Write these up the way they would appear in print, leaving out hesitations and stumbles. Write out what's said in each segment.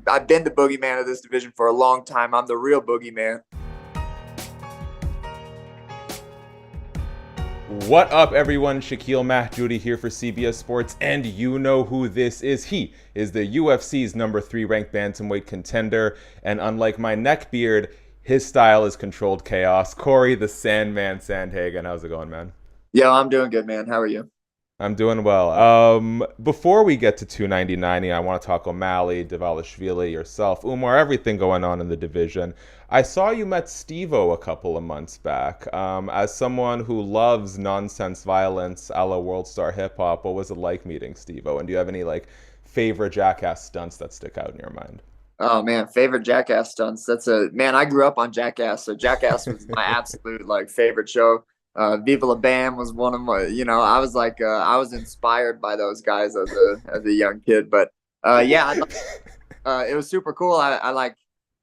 I've been the boogeyman of this division for a long time. I'm the real boogeyman. What up, everyone? Shakiel Mahjouri here for CBS Sports, and you know who this is. He is the UFC's number 3 ranked bantamweight contender, and unlike my neckbeard, his style is controlled chaos. Cory the Sandman Sandhagen. How's it going, man? Yo, I'm doing good, man. How are you? I'm doing well. Before we get to 299, I want to talk O'Malley, Dvalishvili, yourself, Umar, everything going on in the division. I saw you met Steve-O a couple of months back. As someone who loves nonsense violence a la World Star Hip Hop, what was it like meeting Steve-O? And do you have any favorite Jackass stunts that stick out in your mind? Oh man, favorite Jackass stunts. I grew up on Jackass, so Jackass was my absolute favorite show. Viva La Bam was one of my, I was I was inspired by those guys as a young kid. But it was super cool. I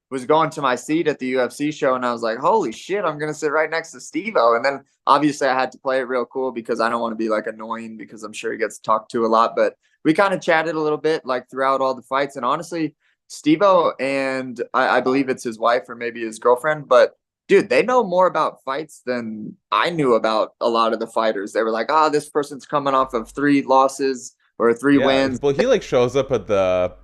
was going to my seat at the UFC show, and I was like, holy shit, I'm gonna sit right next to Steve-O. And then obviously I had to play it real cool because I don't want to be annoying, because I'm sure he gets talked to a lot. But we kind of chatted a little bit throughout all the fights, and honestly, Steve-O and I believe it's his wife or maybe his girlfriend, but dude, they know more about fights than I knew about a lot of the fighters. They were like, this person's coming off of 3 losses or 3 Yeah, wins. well, he shows up at the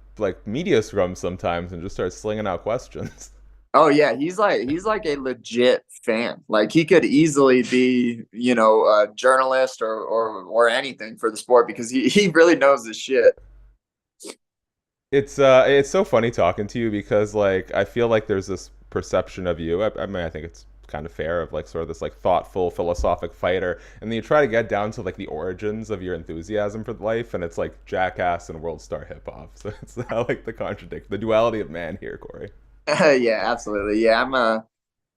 media scrum sometimes and just starts slinging out questions. Oh yeah, he's like a legit fan. He could easily be, a journalist or anything for the sport, because he really knows his shit. It's so funny talking to you because I feel like there's this perception of you. I mean, I think it's kind of fair of sort of this thoughtful philosophic fighter, and then you try to get down to the origins of your enthusiasm for life, and it's Jackass and World Star Hip Hop. So it's the contradict, the duality of man here, Cory. Yeah, absolutely. Yeah,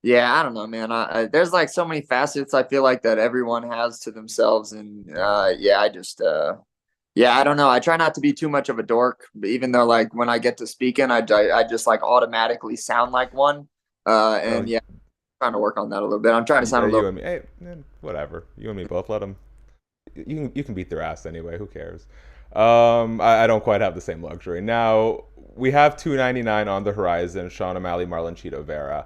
yeah, I don't know, man. There's so many facets I feel that everyone has to themselves, and yeah, I don't know. I try not to be too much of a dork, even though when I get to speaking, I just automatically sound like one. Oh, And yeah, trying to work on that a little bit. I'm trying to sound yeah, a you little. and me. Hey, whatever. You and me both. Let them. You can beat their ass anyway. Who cares? I don't quite have the same luxury. Now we have 299 on the horizon. Sean O'Malley, Marlon Chito Vera.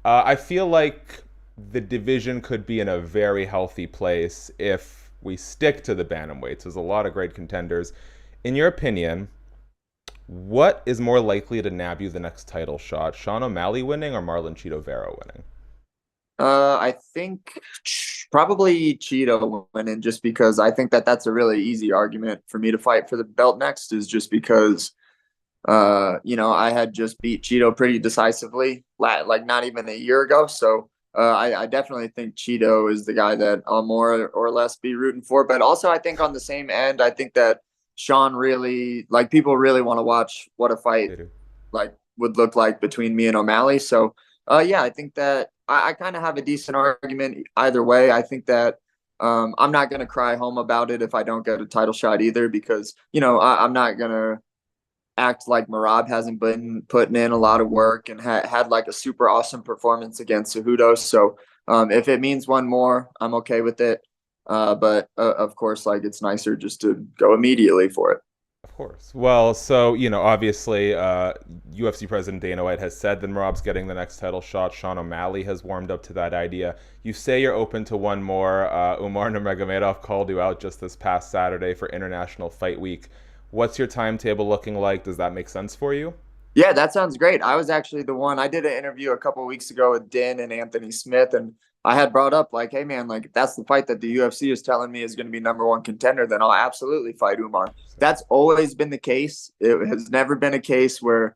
I feel like the division could be in a very healthy place if we stick to the bantamweights. There's a lot of great contenders. In your opinion, what is more likely to nab you the next title shot? Sean O'Malley winning or Marlon Chito Vera winning? I think probably Cheeto winning, just because I think that's a really easy argument for me to fight for the belt next, is just because I had just beat Cheeto pretty decisively, not even a year ago. So I definitely think Cheeto is the guy that I'll more or less be rooting for. But also, I think on the same end, I think that Sean really, people really want to watch what a fight They do. would look like between me and O'Malley. So yeah, I think that I kind of have a decent argument either way. I think that I'm not going to cry home about it if I don't get a title shot either, because I'm not going to act like Merab hasn't been putting in a lot of work and had a super awesome performance against Cejudo. So if it means one more, I'm okay with it. But of course, it's nicer just to go immediately for it. Of course. Well, so, obviously, UFC President Dana White has said that Merab's getting the next title shot. Sean O'Malley has warmed up to that idea. You say you're open to one more. Umar Nurmagomedov called you out just this past Saturday for International Fight Week. What's your timetable looking like? Does that make sense for you? Yeah, that sounds great. I was actually the one. I did an interview a couple of weeks ago with Din and Anthony Smith, and I had brought up hey man, if that's the fight that the UFC is telling me is going to be number 1 contender, then I'll absolutely fight Umar. That's always been the case. It has never been a case where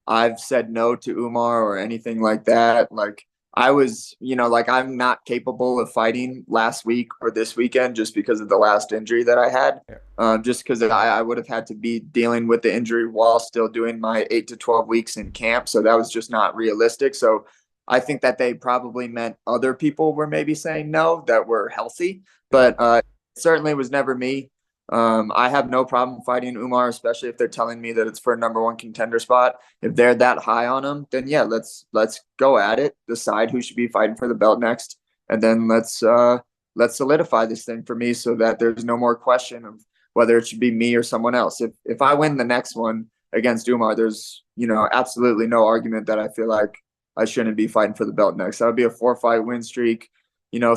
I've said no to Umar or anything like that. I was, I'm not capable of fighting last week or this weekend just because of the last injury that I had. Yeah. Just because I would have had to be dealing with the injury while still doing my 8 to 12 weeks in camp. So that was just not realistic. So I think that they probably meant other people were maybe saying no that were healthy, but certainly was never me. I have no problem fighting Umar, especially if they're telling me that it's for a number 1 contender spot. If they're that high on him, then yeah, let's go at it. Decide who should be fighting for the belt next, and then let's solidify this thing for me so that there's no more question of whether it should be me or someone else. If I win the next one against Umar, there's absolutely no argument that I feel like I shouldn't be fighting for the belt next. That would be a 4-fight win streak.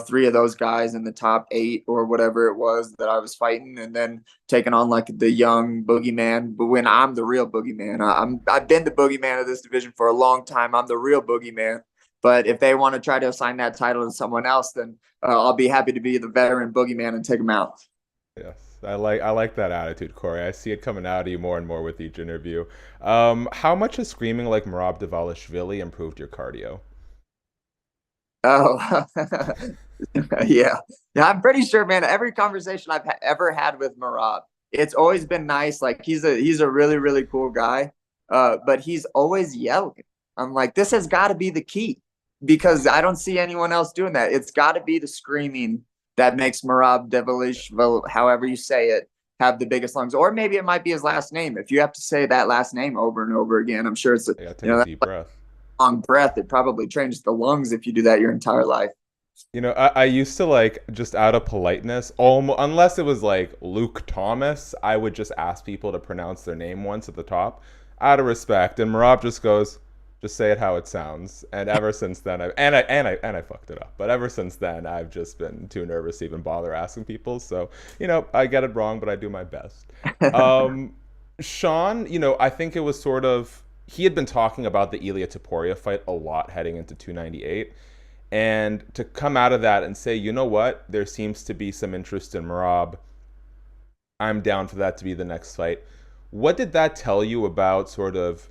Three of those guys in the top 8 or whatever it was that I was fighting, and then taking on like the young boogeyman. But when I'm the real boogeyman, I've been the boogeyman of this division for a long time. I'm the real boogeyman. But if they want to try to assign that title to someone else, then I'll be happy to be the veteran boogeyman and take them out. Yes, I like that attitude, Corey. I see it coming out of you more and more with each interview. How much has screaming like Merab Dvalishvili improved your cardio? Oh, yeah. Yeah, I'm pretty sure, man. Every conversation I've ever had with Marab, it's always been nice. Like he's a really, really cool guy. But he's always yelling. I'm like, this has got to be the key because I don't see anyone else doing that. It's got to be the screaming that makes Merab Dvalishvili, however you say it, have the biggest lungs. Or maybe it might be his last name. If you have to say that last name over and over again, I'm sure it's Yeah, take a that deep breath. long breath. It probably changes the lungs if you do that your entire life. I used to like just out of politeness, almost, unless it was like Luke Thomas, I would just ask people to pronounce their name once at the top, out of respect. And Marab just goes, just say it how it sounds. And ever since then, I fucked it up. But ever since then, I've just been too nervous to even bother asking people. So I get it wrong, but I do my best. Um, Sean, I think it was sort of he had been talking about the Ilia Topuria fight a lot heading into 298. And to come out of that and say, you know what, there seems to be some interest in Merab. I'm down for that to be the next fight. What did that tell you about sort of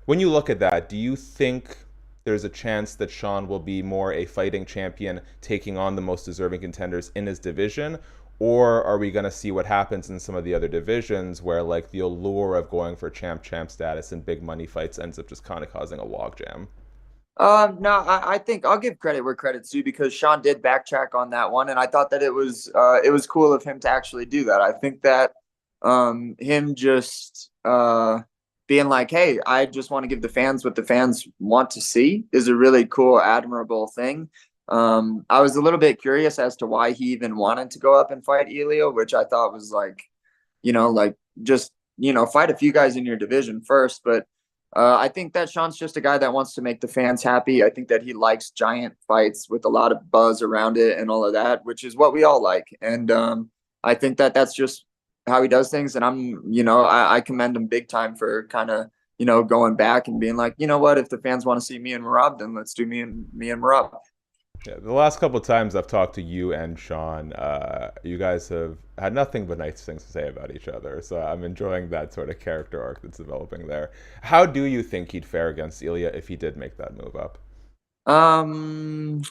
when you look at that? Do you think there's a chance that Sean will be more a fighting champion taking on the most deserving contenders in his division? Or are we going to see what happens in some of the other divisions where like the allure of going for champ status and big money fights ends up just kind of causing a logjam? No, I think I'll give credit where credit's due because Sean did backtrack on that one, and I thought that it was cool of him to actually do that. I think that him just being like, "Hey, I just want to give the fans what the fans want to see," is a really cool, admirable thing. I was a little bit curious as to why he even wanted to go up and fight Elio, which I thought was like just fight a few guys in your division first, but. I think that Sean's just a guy that wants to make the fans happy. I think that he likes giant fights with a lot of buzz around it and all of that, which is what we all like. And I think that that's just how he does things. And I commend him big time for kind of, going back and being like, you know what, if the fans want to see me and Marab, then let's do me and Marab. Yeah, the last couple of times I've talked to you and Sean, you guys have had nothing but nice things to say about each other. So I'm enjoying that sort of character arc that's developing there. How do you think he'd fare against Ilya if he did make that move up? Um,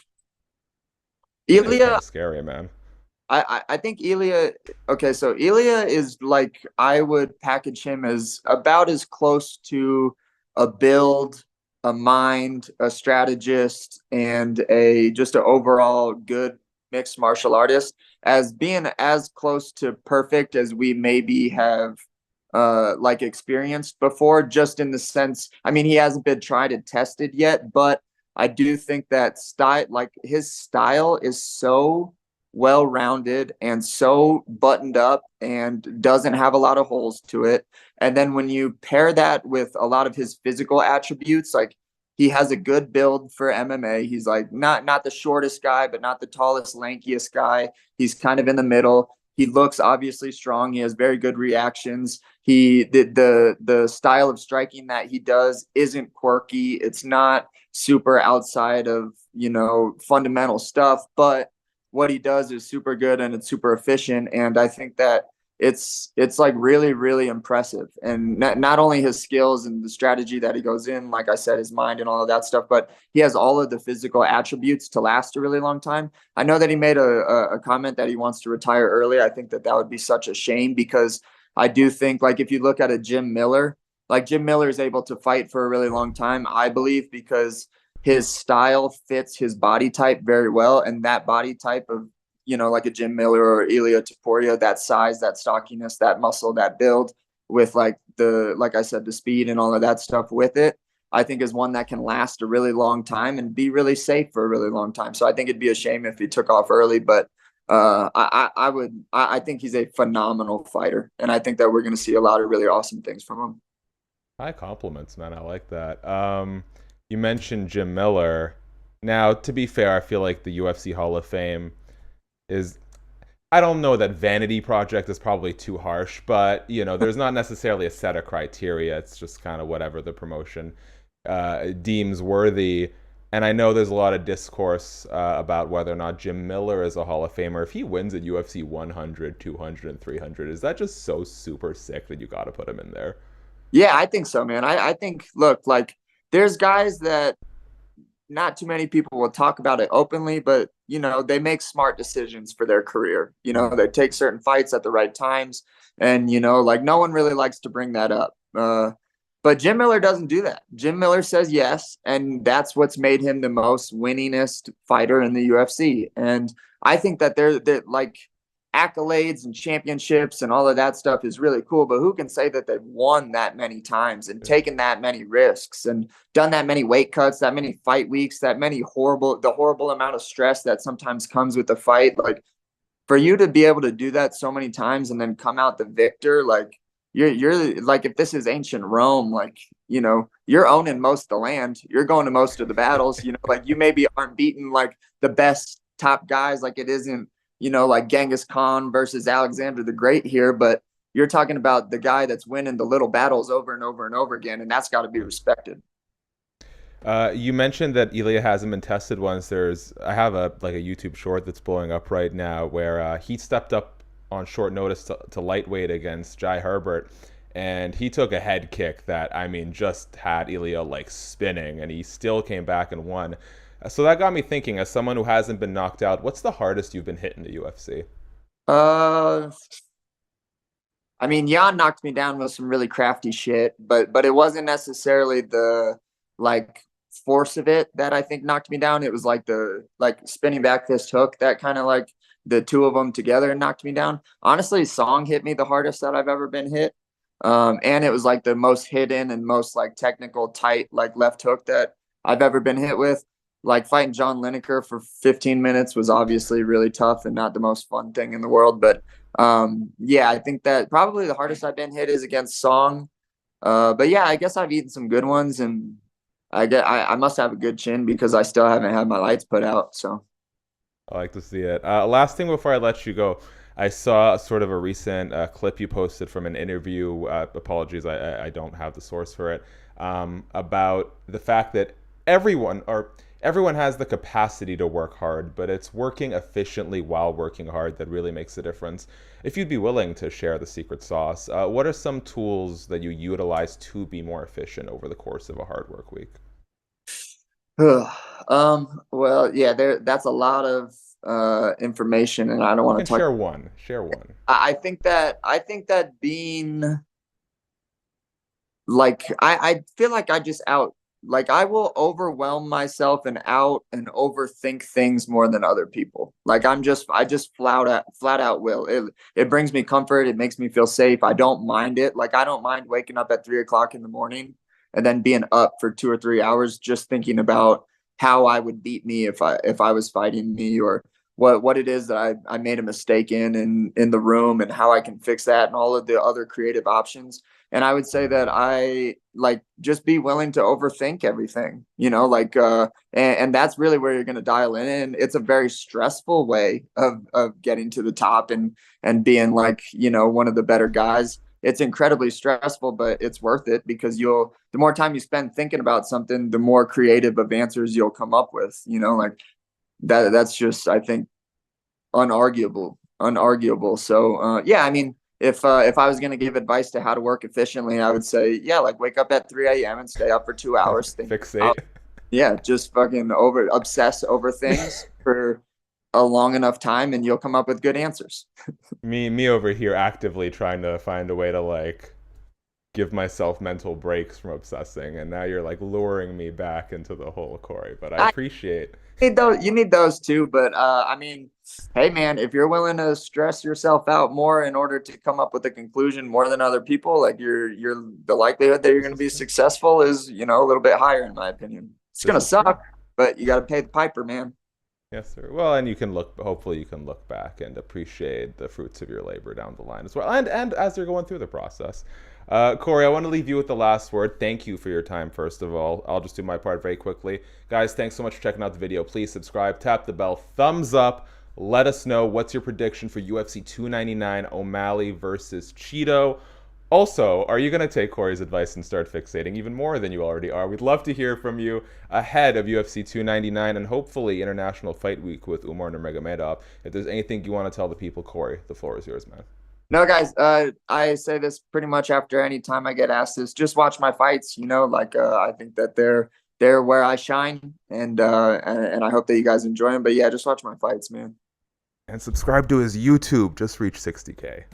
Ilya's kind Ilya, of scary, man. I think Ilia. Okay, so Ilia is like I would package him as about as close to a build, a mind, a strategist, and a just an overall good mixed martial artist as being as close to perfect as we maybe have like experienced before. Just in the sense, I mean, he hasn't been tried and tested yet, but I do think that style, like his style, is so well rounded and so buttoned up and doesn't have a lot of holes to it. And then when you pair that with a lot of his physical attributes, like he has a good build for MMA. He's like not the shortest guy, but not the tallest, lankiest guy. He's kind of in the middle. He looks obviously strong. He has very good reactions. The style of striking that he does isn't quirky. It's not super outside of fundamental stuff, but what he does is super good and it's super efficient. And I think that it's like really, really impressive. And not only his skills and the strategy that he goes in, like I said, his mind and all of that stuff, but he has all of the physical attributes to last a really long time. I know that he made a comment that he wants to retire early. I think that would be such a shame because I do think like if you look at a Jim Miller, like Jim Miller is able to fight for a really long time, I believe, because his style fits his body type very well. And that body type of, like a Jim Miller or Ilia Topuria, that size, that stockiness, that muscle, that build with like I said, the speed and all of that stuff with it, I think is one that can last a really long time and be really safe for a really long time. So I think it'd be a shame if he took off early, but I think he's a phenomenal fighter. And I think that we're going to see a lot of really awesome things from him. High compliments, man. I like that. You mentioned Jim Miller. Now, to be fair, I feel like the UFC Hall of Fame is, I don't know that vanity project is probably too harsh, but there's not necessarily a set of criteria. It's just kind of whatever the promotion deems worthy. And I know there's a lot of discourse about whether or not Jim Miller is a Hall of Famer. If he wins at UFC 100, 200, and 300, is that just so super sick that you got to put him in there? Yeah, I think so, man. I think, look, like there's guys that not too many people will talk about it openly, but they make smart decisions for their career. Mm. They take certain fights at the right times, and like no one really likes to bring that up. But Jim Miller doesn't do that. Jim Miller says yes, and that's what's made him the most winningest fighter in the UFC. And I think that they're like accolades and championships and all of that stuff is really cool, but who can say that they've won that many times and Yeah. taken that many risks and done that many weight cuts, that many fight weeks, that many horrible amount of stress that sometimes comes with the fight? Like, for you to be able to do that so many times and then come out the victor, like you're like, if this is ancient Rome, like, you're owning most of the land, you're going to most of the battles, like you maybe aren't beating like the best top guys, like it isn't, like Genghis Khan versus Alexander the Great here, but you're talking about the guy that's winning the little battles over and over and over again, and that's got to be respected. You mentioned that Ilia hasn't been tested once. I have a YouTube short that's blowing up right now where he stepped up on short notice to lightweight against Jai Herbert, and he took a head kick that, I mean, just had Ilia like spinning, and he still came back and won. So that got me thinking, as someone who hasn't been knocked out, what's the hardest you've been hit in the UFC? Uh, I mean, Jan knocked me down with some really crafty shit, but it wasn't necessarily the like force of it that I think knocked me down. It was like the like spinning back fist hook that kind of like the two of them together knocked me down. Honestly, Song hit me the hardest that I've ever been hit. And it was like the most hidden and most like technical tight like left hook that I've ever been hit with. Like fighting John Lineker for 15 minutes was obviously really tough and not the most fun thing in the world, but yeah, I think that probably the hardest I've been hit is against Song. But yeah, I guess I've eaten some good ones, and I must have a good chin because I still haven't had my lights put out. So I like to see it. Last thing before I let you go, I saw sort of a recent clip you posted from an interview. Apologies, I don't have the source for it. About the fact that everyone has the capacity to work hard, but it's working efficiently while working hard that really makes the difference. If you'd be willing to share the secret sauce, what are some tools that you utilize to be more efficient over the course of a hard work week? well, yeah, that's a lot of information, and I don't You want can to talk. share one. Share one. I think that being like I feel like I just out like I will overwhelm myself and out and overthink things more than other people. Like I just flat out will. It brings me comfort, it makes me feel safe. I don't mind it. Like I don't mind waking up at 3 o'clock in the morning and then being up for 2 or 3 hours just thinking about how I would beat me if I was fighting me, or what it is that I made a mistake in the room and how I can fix that and all of the other creative options. And I would say that I like just be willing to overthink everything, like and that's really where you're gonna dial in. And it's a very stressful way of getting to the top and being like, one of the better guys. It's incredibly stressful, but it's worth it because the more time you spend thinking about something, the more creative of answers you'll come up with, like that's just, I think, unarguable. So yeah, I mean, if I was going to give advice to how to work efficiently, I would say, yeah, like wake up at 3 a.m. and stay up for 2 hours thinking Fixate. about, yeah, just fucking obsess over things for a long enough time and you'll come up with good answers. Me over here actively trying to find a way to like give myself mental breaks from obsessing, and now you're like luring me back into the hole, Corey. But I I appreciate. you need those too, but I mean, hey man, if you're willing to stress yourself out more in order to come up with a conclusion more than other people, like you're the likelihood that you're This going to is be true. successful is, a little bit higher in my opinion. It's going This to is true. suck, but you got to pay the piper, man. Yes, sir. Well, and you can look. Hopefully, you can look back and appreciate the fruits of your labor down the line as well, and as you're going through the process. Cory, I want to leave you with the last word. Thank you for your time, first of all. I'll just do my part very quickly. Guys, thanks so much for checking out the video. Please subscribe, tap the bell, thumbs up. Let us know what's your prediction for UFC 299 O'Malley versus Chito. Also, are you going to take Cory's advice and start fixating even more than you already are? We'd love to hear from you ahead of UFC 299 and hopefully International Fight Week with Umar Nurmagomedov. If there's anything you want to tell the people, Cory, the floor is yours, man. No, guys, I say this pretty much after any time I get asked this. Just watch my fights, like I think that they're where I shine, and I hope that you guys enjoy them. But yeah, just watch my fights, man. And subscribe to his YouTube. Just reach 60K.